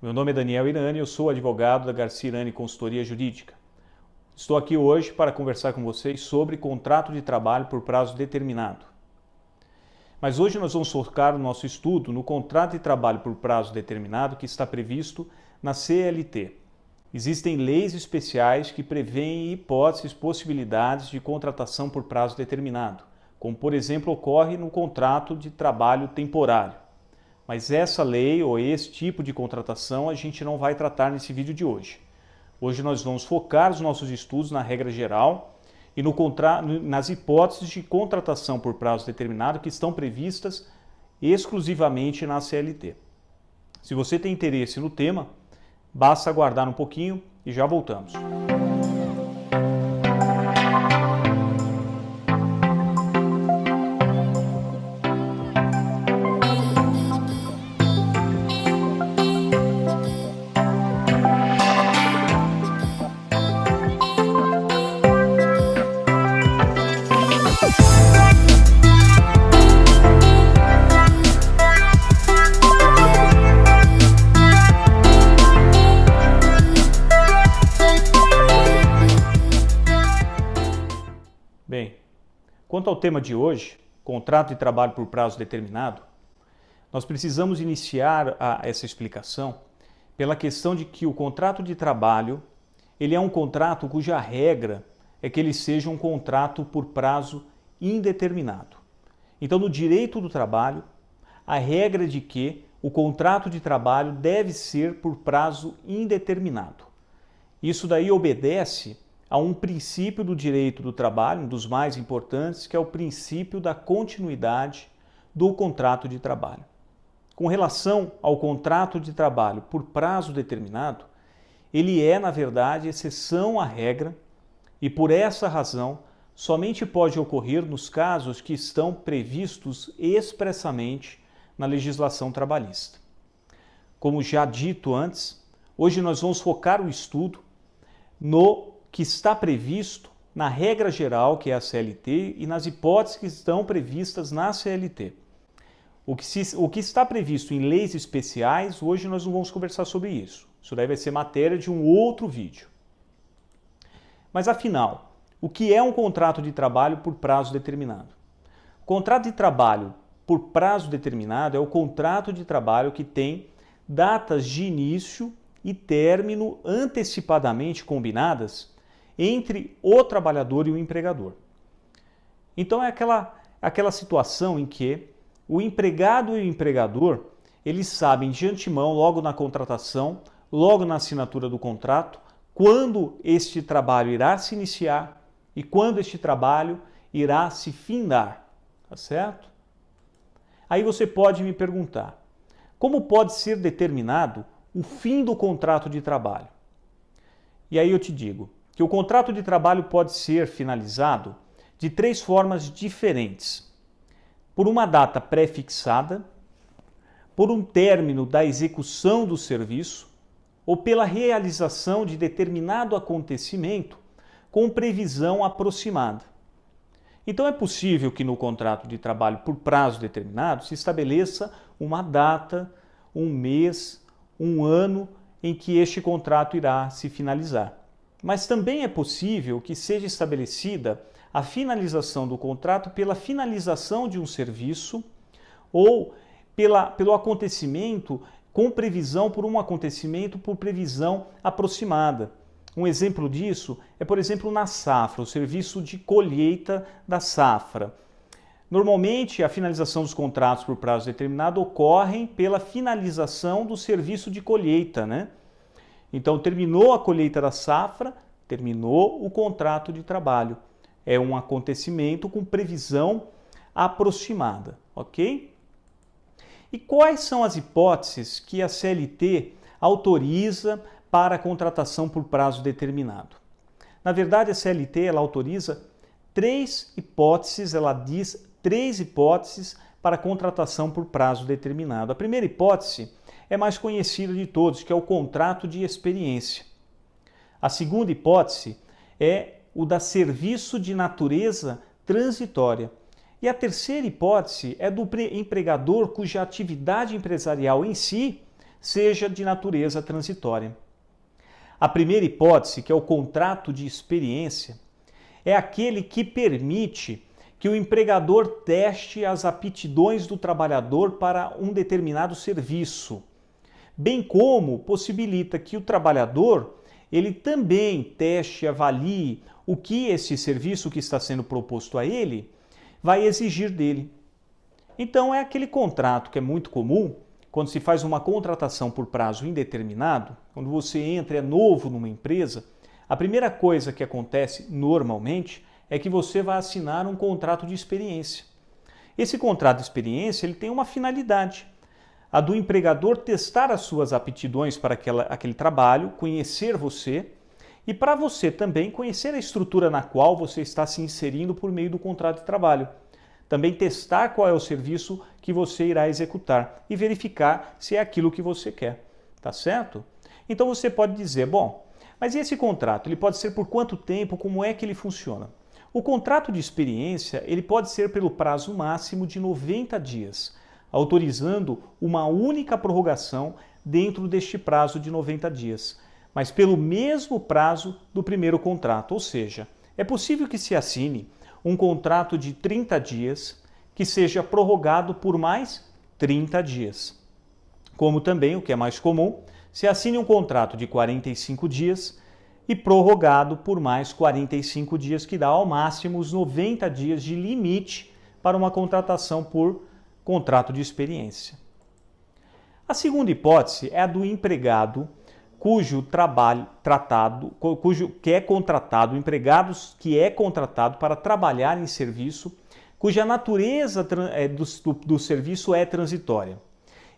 Meu nome é Daniel Irani, eu sou advogado da Garcia Irani Consultoria Jurídica. Estou aqui hoje para conversar com vocês sobre contrato de trabalho por prazo determinado. Mas hoje nós vamos focar o nosso estudo no contrato de trabalho por prazo determinado que está previsto na CLT. Existem leis especiais que prevêem hipóteses, possibilidades de contratação por prazo determinado, como por exemplo ocorre no contrato de trabalho temporário. Mas essa lei ou esse tipo de contratação a gente não vai tratar nesse vídeo de hoje. Hoje nós vamos focar os nossos estudos na regra geral e nas hipóteses de contratação por prazo determinado que estão previstas exclusivamente na CLT. Se você tem interesse no tema, basta aguardar um pouquinho e já voltamos. Bem, quanto ao tema de hoje, contrato de trabalho por prazo determinado, nós precisamos iniciar essa explicação pela questão de que o contrato de trabalho ele é um contrato cuja regra é que ele seja um contrato por prazo indeterminado. Então, no direito do trabalho, a regra é de que o contrato de trabalho deve ser por prazo indeterminado. Isso daí obedece a um princípio do direito do trabalho, um dos mais importantes, que é o princípio da continuidade do contrato de trabalho. Com relação ao contrato de trabalho por prazo determinado, ele é, na verdade, exceção à regra e, por essa razão, somente pode ocorrer nos casos que estão previstos expressamente na legislação trabalhista. Como já dito antes, hoje nós vamos focar o estudo no que está previsto na regra geral, que é a CLT, e nas hipóteses que estão previstas na CLT. O que está previsto em leis especiais, hoje nós não vamos conversar sobre isso. Isso daí vai ser matéria de um outro vídeo. Mas afinal, o que é um contrato de trabalho por prazo determinado? O contrato de trabalho por prazo determinado é o contrato de trabalho que tem datas de início e término antecipadamente combinadas entre o trabalhador e o empregador. Então é aquela situação em que o empregado e o empregador, eles sabem de antemão, logo na contratação, logo na assinatura do contrato, quando este trabalho irá se iniciar e quando este trabalho irá se findar, tá certo? Aí você pode me perguntar, como pode ser determinado o fim do contrato de trabalho? E aí eu te digo que o contrato de trabalho pode ser finalizado de três formas diferentes. Por uma data pré-fixada, por um término da execução do serviço ou pela realização de determinado acontecimento com previsão aproximada. Então é possível que no contrato de trabalho por prazo determinado se estabeleça uma data, um mês, um ano em que este contrato irá se finalizar. Mas também é possível que seja estabelecida a finalização do contrato pela finalização de um serviço ou pelo acontecimento com previsão por um acontecimento por previsão aproximada. Um exemplo disso é, por exemplo, na safra, o serviço de colheita da safra. Normalmente, a finalização dos contratos por prazo determinado ocorrem pela finalização do serviço de colheita, né? Então, terminou a colheita da safra, terminou o contrato de trabalho. É um acontecimento com previsão aproximada, ok? E quais são as hipóteses que a CLT autoriza para a contratação por prazo determinado? Na verdade, a CLT ela autoriza três hipóteses, ela diz três hipóteses para a contratação por prazo determinado. A primeira hipótese é mais conhecida de todos, que é o contrato de experiência. A segunda hipótese é o da serviço de natureza transitória. E a terceira hipótese é do empregador cuja atividade empresarial em si seja de natureza transitória. A primeira hipótese, que é o contrato de experiência, é aquele que permite que o empregador teste as aptidões do trabalhador para um determinado serviço, bem como possibilita que o trabalhador ele também teste e avalie o que esse serviço que está sendo proposto a ele vai exigir dele. Então é aquele contrato que é muito comum quando se faz uma contratação por prazo indeterminado, quando você entra, é novo numa empresa, a primeira coisa que acontece normalmente é que você vai assinar um contrato de experiência. Esse contrato de experiência ele tem uma finalidade, a do empregador testar as suas aptidões para aquele trabalho, conhecer você e para você também conhecer a estrutura na qual você está se inserindo por meio do contrato de trabalho. Também testar qual é o serviço que você irá executar e verificar se é aquilo que você quer, tá certo? Então você pode dizer, bom, mas e esse contrato? Ele pode ser por quanto tempo? Como é que ele funciona? O contrato de experiência ele pode ser pelo prazo máximo de 90 dias, autorizando uma única prorrogação dentro deste prazo de 90 dias, mas pelo mesmo prazo do primeiro contrato, ou seja, é possível que se assine um contrato de 30 dias que seja prorrogado por mais 30 dias. Como também, o que é mais comum, se assine um contrato de 45 dias e prorrogado por mais 45 dias, que dá ao máximo os 90 dias de limite para uma contratação por contrato de experiência. A segunda hipótese é a do empregado cujo empregados que é contratado para trabalhar em serviço, cuja natureza do serviço é transitória.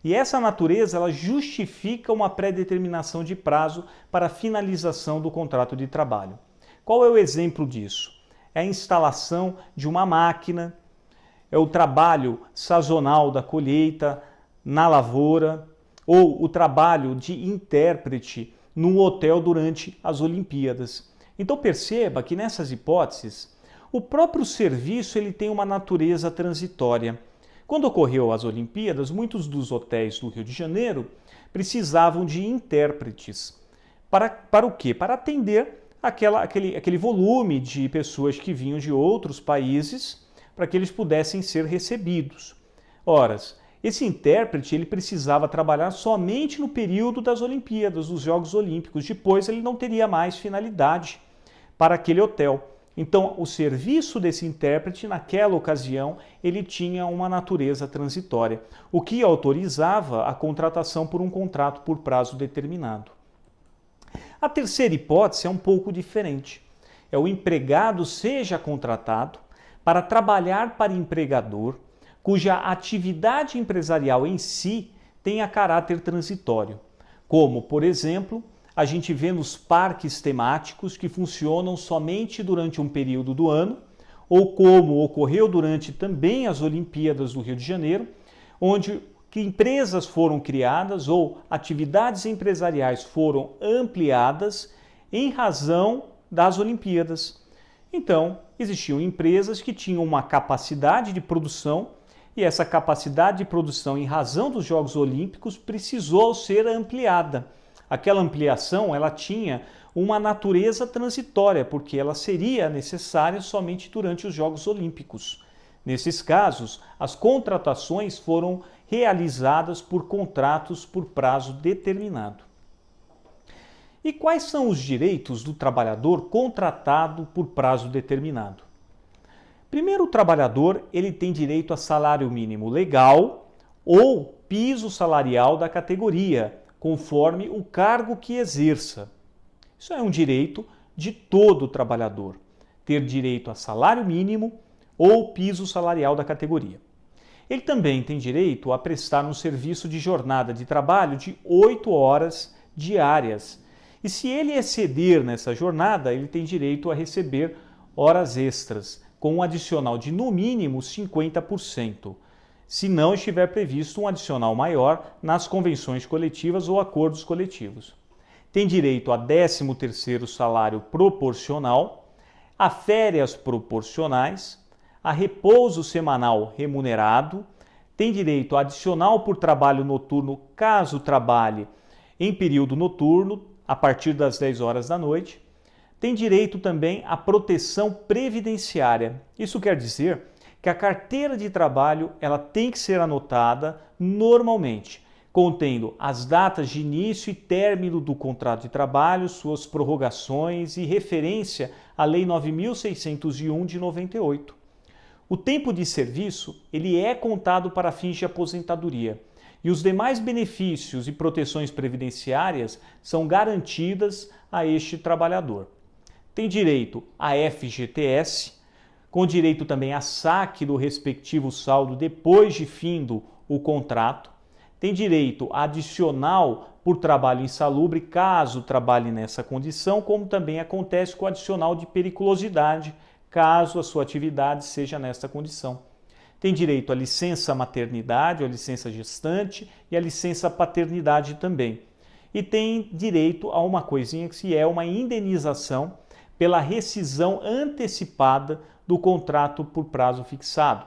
E essa natureza ela justifica uma pré-determinação de prazo para a finalização do contrato de trabalho. Qual é o exemplo disso? É a instalação de uma máquina, é o trabalho sazonal da colheita na lavoura, ou o trabalho de intérprete num hotel durante as Olimpíadas. Então perceba que nessas hipóteses, o próprio serviço ele tem uma natureza transitória. Quando ocorreu as Olimpíadas, muitos dos hotéis do Rio de Janeiro precisavam de intérpretes. Para o quê? Para atender aquele volume de pessoas que vinham de outros países, para que eles pudessem ser recebidos. Ora, esse intérprete ele precisava trabalhar somente no período das Olimpíadas, dos Jogos Olímpicos. Depois ele não teria mais finalidade para aquele hotel. Então, o serviço desse intérprete, naquela ocasião, ele tinha uma natureza transitória, o que autorizava a contratação por um contrato por prazo determinado. A terceira hipótese é um pouco diferente. É o empregado seja contratado para trabalhar para empregador cuja atividade empresarial em si tenha caráter transitório, como, por exemplo, a gente vê nos parques temáticos que funcionam somente durante um período do ano, ou como ocorreu durante também as Olimpíadas do Rio de Janeiro, onde que empresas foram criadas ou atividades empresariais foram ampliadas em razão das Olimpíadas. Então, existiam empresas que tinham uma capacidade de produção e essa capacidade de produção, em razão dos Jogos Olímpicos, precisou ser ampliada. Aquela ampliação ela tinha uma natureza transitória, porque ela seria necessária somente durante os Jogos Olímpicos. Nesses casos, as contratações foram realizadas por contratos por prazo determinado. E quais são os direitos do trabalhador contratado por prazo determinado? Primeiro, o trabalhador ele tem direito a salário mínimo legal ou piso salarial da categoria, conforme o cargo que exerça. Isso é um direito de todo trabalhador, ter direito a salário mínimo ou piso salarial da categoria. Ele também tem direito a prestar um serviço de jornada de trabalho de 8 horas diárias. E se ele exceder nessa jornada, ele tem direito a receber horas extras, com um adicional de no mínimo 50%, se não estiver previsto um adicional maior nas convenções coletivas ou acordos coletivos. Tem direito a 13º salário proporcional, a férias proporcionais, a repouso semanal remunerado, tem direito a adicional por trabalho noturno, caso trabalhe em período noturno, a partir das 10 horas da noite. Tem direito também à proteção previdenciária. Isso quer dizer que a carteira de trabalho ela tem que ser anotada normalmente, contendo as datas de início e término do contrato de trabalho, suas prorrogações e referência à Lei 9.601 de 98. O tempo de serviço ele é contado para fins de aposentadoria e os demais benefícios e proteções previdenciárias são garantidas a este trabalhador. Tem direito a FGTS, com direito também a saque do respectivo saldo depois de findo o contrato. Tem direito a adicional por trabalho insalubre, caso trabalhe nessa condição, como também acontece com o adicional de periculosidade, caso a sua atividade seja nesta condição. Tem direito à licença maternidade, à licença gestante e à licença paternidade também. E tem direito a uma coisinha que é uma indenização pela rescisão antecipada do contrato por prazo fixado,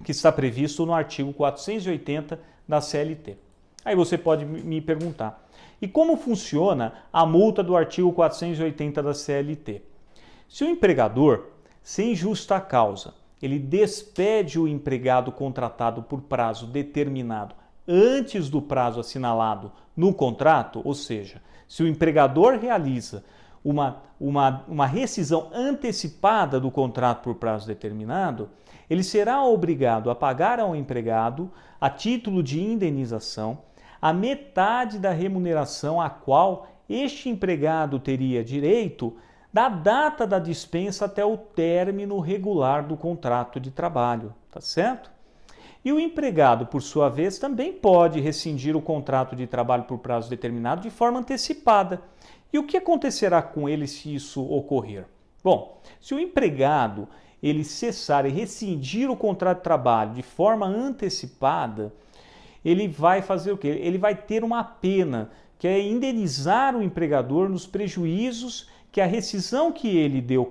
que está previsto no artigo 480 da CLT. Aí você pode me perguntar, e como funciona a multa do artigo 480 da CLT? Se o empregador, sem justa causa, ele despede o empregado contratado por prazo determinado antes do prazo assinalado no contrato, ou seja, se o empregador realiza uma rescisão antecipada do contrato por prazo determinado, ele será obrigado a pagar ao empregado, a título de indenização, a metade da remuneração a qual este empregado teria direito da data da dispensa até o término regular do contrato de trabalho, tá certo? E o empregado, por sua vez, também pode rescindir o contrato de trabalho por prazo determinado de forma antecipada. E o que acontecerá com ele se isso ocorrer? Bom, se o empregado ele cessar e rescindir o contrato de trabalho de forma antecipada, ele vai fazer o quê? Ele vai ter uma pena, que é indenizar o empregador nos prejuízos que a rescisão que ele deu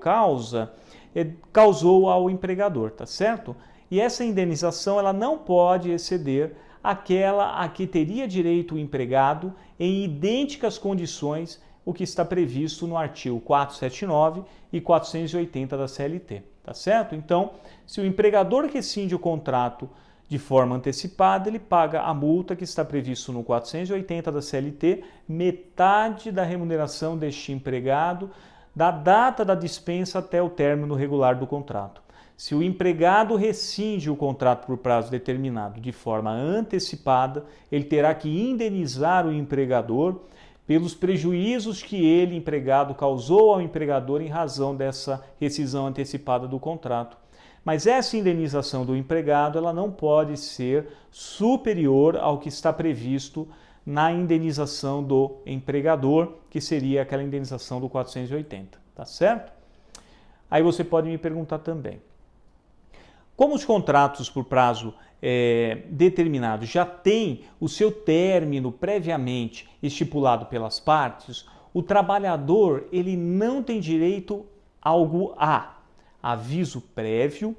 causou ao empregador, tá certo? E essa indenização ela não pode exceder aquela a que teria direito o empregado em idênticas condições o que está previsto no artigo 479 e 480 da CLT, tá certo? Então, se o empregador rescinde o contrato de forma antecipada, ele paga a multa que está previsto no 480 da CLT, metade da remuneração deste empregado, da data da dispensa até o término regular do contrato. Se o empregado rescinde o contrato por prazo determinado de forma antecipada, ele terá que indenizar o empregador pelos prejuízos que ele, empregado, causou ao empregador em razão dessa rescisão antecipada do contrato. Mas essa indenização do empregado ela não pode ser superior ao que está previsto na indenização do empregador, que seria aquela indenização do 480, tá certo? Aí você pode me perguntar também, como os contratos por prazo determinado já têm o seu término previamente estipulado pelas partes, o trabalhador ele não tem direito a aviso prévio,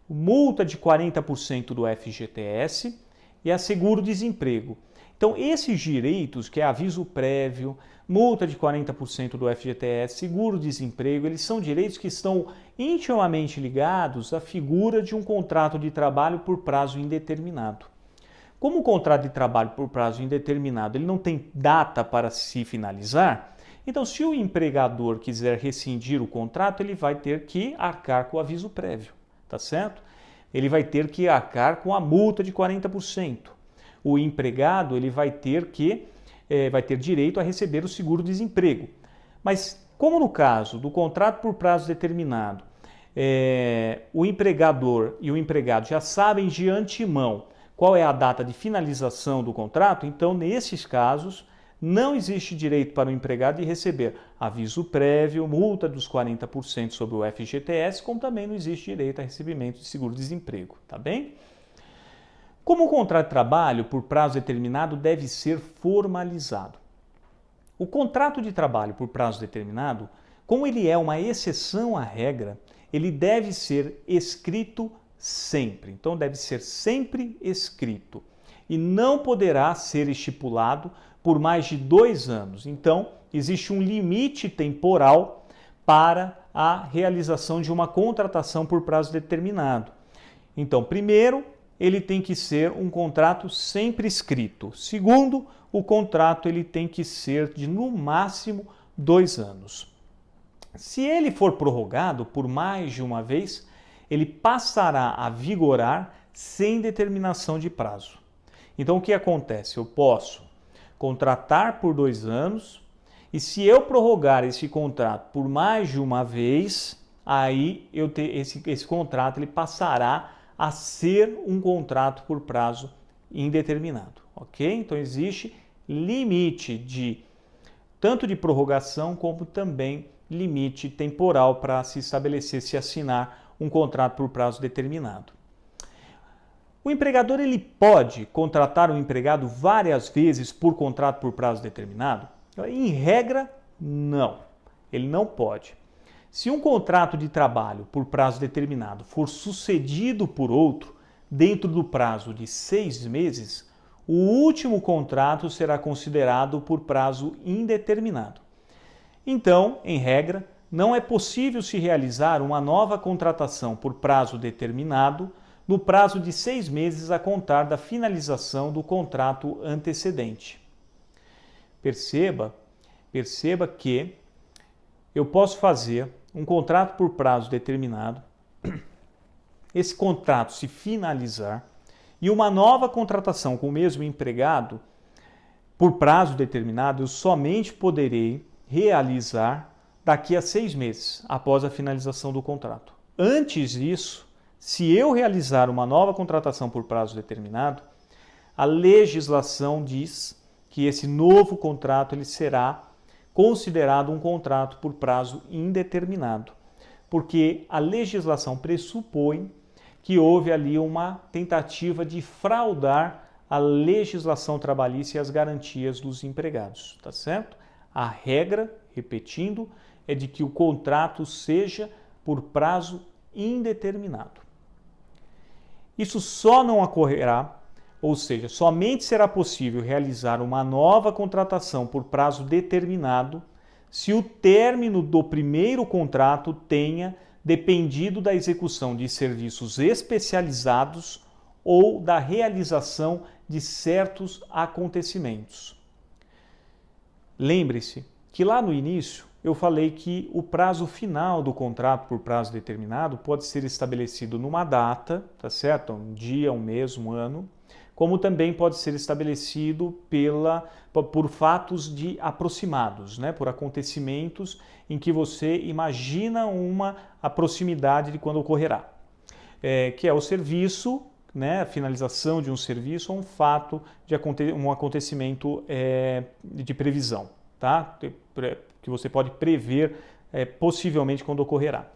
multa de 40% do FGTS e a seguro-desemprego. Então, esses direitos, que é aviso prévio, multa de 40% do FGTS, seguro-desemprego, eles são direitos que estão intimamente ligados à figura de um contrato de trabalho por prazo indeterminado. Como o contrato de trabalho por prazo indeterminado ele não tem data para se finalizar, então se o empregador quiser rescindir o contrato, ele vai ter que arcar com o aviso prévio, tá certo? Ele vai ter que arcar com a multa de 40%. O empregado ele vai ter direito a receber o seguro-desemprego. Mas como no caso do contrato por prazo determinado, o empregador e o empregado já sabem de antemão qual é a data de finalização do contrato, então nesses casos não existe direito para o empregado de receber aviso prévio, multa dos 40% sobre o FGTS, como também não existe direito a recebimento de seguro-desemprego, tá bem? Como o contrato de trabalho por prazo determinado deve ser formalizado? O contrato de trabalho por prazo determinado, como ele é uma exceção à regra, ele deve ser escrito sempre. Então deve ser sempre escrito e não poderá ser estipulado por mais de 2 anos. Então existe um limite temporal para a realização de uma contratação por prazo determinado. Então, primeiro, ele tem que ser um contrato sempre escrito. Segundo, o contrato ele tem que ser de no máximo 2 anos. Se ele for prorrogado por mais de uma vez, ele passará a vigorar sem determinação de prazo. Então, o que acontece? Eu posso contratar por 2 anos e se eu prorrogar esse contrato por mais de uma vez, aí esse contrato ele passará a ser um contrato por prazo indeterminado, ok? Então existe limite tanto de prorrogação como também limite temporal para se estabelecer, se assinar um contrato por prazo determinado. O empregador ele pode contratar um empregado várias vezes por contrato por prazo determinado? Em regra, não. Ele não pode. Se um contrato de trabalho por prazo determinado for sucedido por outro dentro do prazo de 6 meses, o último contrato será considerado por prazo indeterminado. Então, em regra, não é possível se realizar uma nova contratação por prazo determinado no prazo de 6 meses a contar da finalização do contrato antecedente. Perceba que eu posso fazer um contrato por prazo determinado, esse contrato se finalizar e uma nova contratação com o mesmo empregado por prazo determinado eu somente poderei realizar daqui a 6 meses após a finalização do contrato. Antes disso, se eu realizar uma nova contratação por prazo determinado, a legislação diz que esse novo contrato ele será considerado um contrato por prazo indeterminado, porque a legislação pressupõe que houve ali uma tentativa de fraudar a legislação trabalhista e as garantias dos empregados, tá certo? A regra, repetindo, é de que o contrato seja por prazo indeterminado. Isso só não ocorrerá, ou seja, somente será possível realizar uma nova contratação por prazo determinado se o término do primeiro contrato tenha dependido da execução de serviços especializados ou da realização de certos acontecimentos. Lembre-se que lá no início eu falei que o prazo final do contrato por prazo determinado pode ser estabelecido numa data, tá certo? Um dia, um mês, um ano, como também pode ser estabelecido por fatos aproximados, né? Por acontecimentos em que você imagina a proximidade de quando ocorrerá, que é o serviço, né? A finalização de um serviço ou um fato um acontecimento de previsão, tá? Que você pode prever possivelmente quando ocorrerá.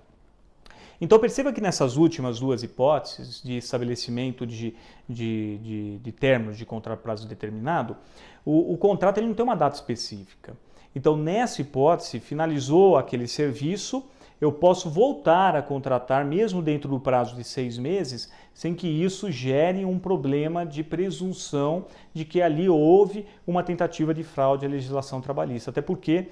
Então perceba que nessas últimas 2 hipóteses de estabelecimento de términos de contrato prazo determinado, o contrato ele não tem uma data específica. Então nessa hipótese, finalizou aquele serviço, eu posso voltar a contratar mesmo dentro do prazo de 6 meses, sem que isso gere um problema de presunção de que ali houve uma tentativa de fraude à legislação trabalhista. Até porque,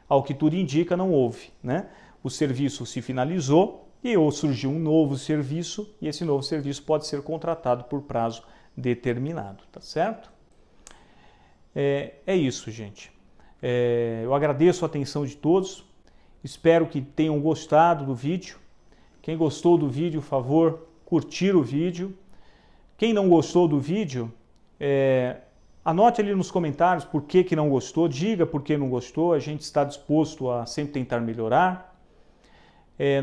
ao que tudo indica, não houve, né? O serviço se finalizou, e ou surgiu um novo serviço, e esse novo serviço pode ser contratado por prazo determinado, tá certo? É isso, gente. Eu agradeço a atenção de todos, espero que tenham gostado do vídeo. Quem gostou do vídeo, por favor, curtir o vídeo. Quem não gostou do vídeo, anote ali nos comentários por que não gostou, diga por que não gostou, a gente está disposto a sempre tentar melhorar.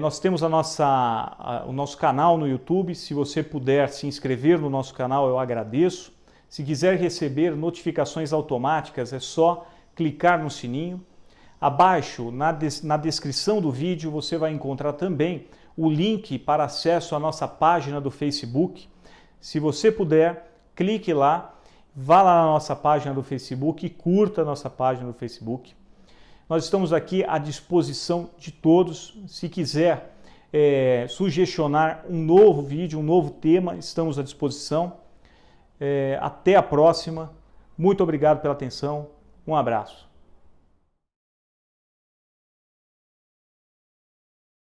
Nós temos o nosso canal no YouTube, se você puder se inscrever no nosso canal eu agradeço. Se quiser receber notificações automáticas é só clicar no sininho. Abaixo, na descrição do vídeo, você vai encontrar também o link para acesso à nossa página do Facebook. Se você puder, clique lá, vá lá na nossa página do Facebook e curta a nossa página do Facebook. Nós estamos aqui à disposição de todos. Se quiser sugestionar um novo vídeo, um novo tema, estamos à disposição. Até a próxima. Muito obrigado pela atenção. Um abraço.